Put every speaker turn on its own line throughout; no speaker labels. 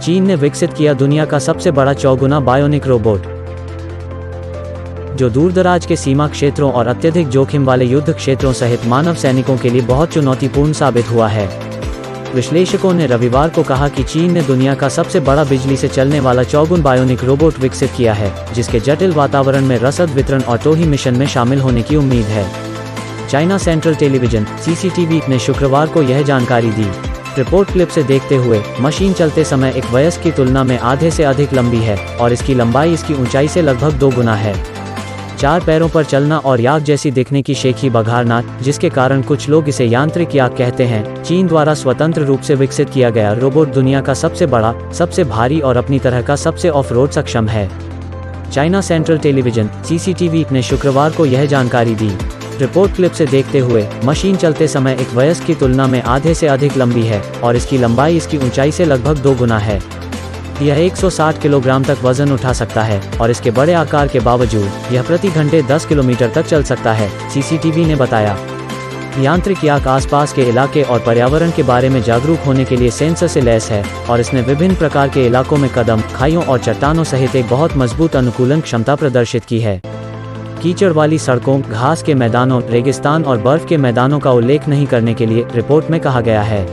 चीन ने विकसित किया दुनिया का सबसे बड़ा चौगुना बायोनिक रोबोट, जो दूरदराज के सीमा क्षेत्रों और अत्यधिक जोखिम वाले युद्ध क्षेत्रों सहित मानव सैनिकों के लिए बहुत चुनौतीपूर्ण साबित हुआ है। विश्लेषकों ने रविवार को कहा कि चीन ने दुनिया का सबसे बड़ा बिजली से चलने वाला चौगुन बायोनिक रोबोट विकसित किया है, जिसके जटिल वातावरण में रसद वितरण और टोही मिशन में शामिल होने की उम्मीद है। चाइना सेंट्रल टेलीविजन (CCTV) ने शुक्रवार को यह जानकारी दी। रिपोर्ट क्लिप से देखते हुए, मशीन चलते समय एक वयस्क की तुलना में आधे से अधिक लंबी है और इसकी लंबाई इसकी ऊंचाई से लगभग 2 गुना है। 4 पैरों पर चलना और याक जैसी दिखने की शेखी बघारना, जिसके कारण कुछ लोग इसे यांत्रिक याक कहते हैं। चीन द्वारा स्वतंत्र रूप से विकसित किया गया रोबोट दुनिया का सबसे बड़ा, सबसे भारी और अपनी तरह का सबसे ऑफ रोड सक्षम है। चाइना सेंट्रल टेलीविजन (CCTV) ने शुक्रवार को यह जानकारी दी। रिपोर्ट क्लिप से देखते हुए, मशीन चलते समय एक वयस्क की तुलना में आधे से अधिक लंबी है और इसकी लंबाई इसकी ऊंचाई से लगभग 2 गुना है। यह 160 किलोग्राम तक वजन उठा सकता है और इसके बड़े आकार के बावजूद यह प्रति घंटे 10 किलोमीटर तक चल सकता है, CCTV ने बताया। यांत्रिक याक आसपास के इलाके और पर्यावरण के बारे में जागरूक होने के लिए सेंसर से लैस है और इसने विभिन्न प्रकार के इलाकों में कदम, खाइयों और चट्टानों सहित एक बहुत मजबूत अनुकूलन क्षमता प्रदर्शित की है। कीचड़ वाली सड़कों, घास के मैदानों, रेगिस्तान और बर्फ के मैदानों का उल्लेख नहीं करने के लिए रिपोर्ट में कहा गया है।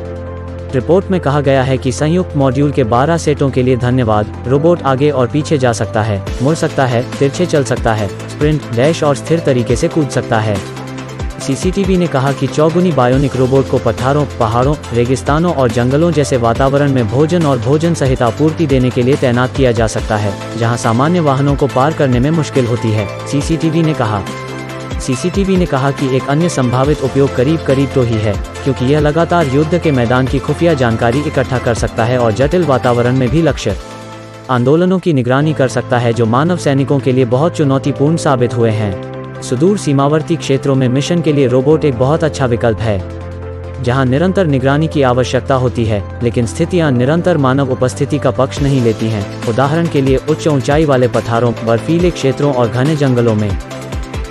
रिपोर्ट में कहा गया है कि संयुक्त मॉड्यूल के 12 सेटों के लिए धन्यवाद। रोबोट आगे और पीछे जा सकता है, मुड़ सकता है, तिरछे चल सकता है, स्प्रिंट, डैश और स्थिर तरीके से कूद सकता है। CCTV ने कहा कि चौगुनी बायोनिक रोबोट को पठारों, पहाड़ों, रेगिस्तानों और जंगलों जैसे वातावरण में भोजन और भोजन सहित आपूर्ति देने के लिए तैनात किया जा सकता है, जहां सामान्य वाहनों को पार करने में मुश्किल होती है, CCTV ने कहा। CCTV ने कहा कि एक अन्य संभावित उपयोग करीब तो ही है, क्योंकि यह लगातार युद्ध के मैदान की खुफिया जानकारी इकट्ठा कर सकता है और जटिल वातावरण में भी लक्ष्य आंदोलनों की निगरानी कर सकता है, जो मानव सैनिकों के लिए बहुत चुनौतीपूर्ण साबित हुए हैं। सुदूर सीमावर्ती क्षेत्रों में मिशन के लिए रोबोट एक बहुत अच्छा विकल्प है, जहां निरंतर निगरानी की आवश्यकता होती है, लेकिन स्थितियां निरंतर मानव उपस्थिति का पक्ष नहीं लेती हैं। उदाहरण के लिए उच्च ऊंचाई वाले पठारों, बर्फीले क्षेत्रों और घने जंगलों में।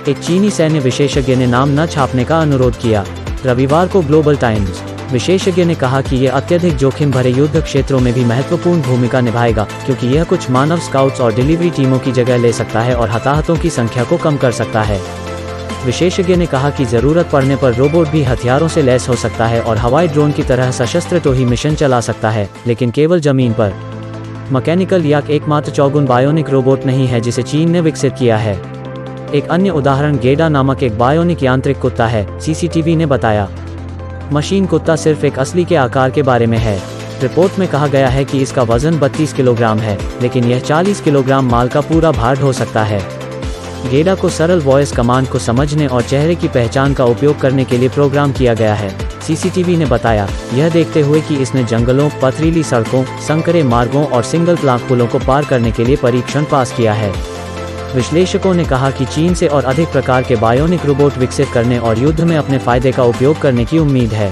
एक चीनी सैन्य विशेषज्ञ ने नाम न छापने का अनुरोध किया। रविवार को ग्लोबल टाइम्स विशेषज्ञ ने कहा कि यह अत्यधिक जोखिम भरे युद्ध क्षेत्रों में भी महत्वपूर्ण भूमिका निभाएगा, क्योंकि यह कुछ मानव स्काउट्स और डिलीवरी टीमों की जगह ले सकता है और हताहतों की संख्या को कम कर सकता है। विशेषज्ञ ने कहा कि जरूरत पड़ने पर रोबोट भी हथियारों से लैस हो सकता है और हवाई ड्रोन की तरह सशस्त्र टोही मिशन चला सकता है, लेकिन केवल जमीन पर। मैकेनिकल याक एकमात्र चौगुन बायोनिक रोबोट नहीं है जिसे चीन ने विकसित किया है। एक अन्य उदाहरण गेडा नामक एक बायोनिक यांत्रिक कुत्ता है, CCTV ने बताया। मशीन कुत्ता सिर्फ एक असली के आकार के बारे में है। रिपोर्ट में कहा गया है कि इसका वजन 32 किलोग्राम है, लेकिन यह 40 किलोग्राम माल का पूरा भार ढो सकता है। गेडा को सरल वॉइस कमांड को समझने और चेहरे की पहचान का उपयोग करने के लिए प्रोग्राम किया गया है, CCTV ने बताया, यह देखते हुए कि इसने जंगलों, पथरीली सड़कों, संकरे मार्गों और सिंगल प्लांक पुलों को पार करने के लिए परीक्षण पास किया है। विश्लेषकों ने कहा कि चीन से और अधिक प्रकार के बायोनिक रोबोट विकसित करने और युद्ध में अपने फायदे का उपयोग करने की उम्मीद है।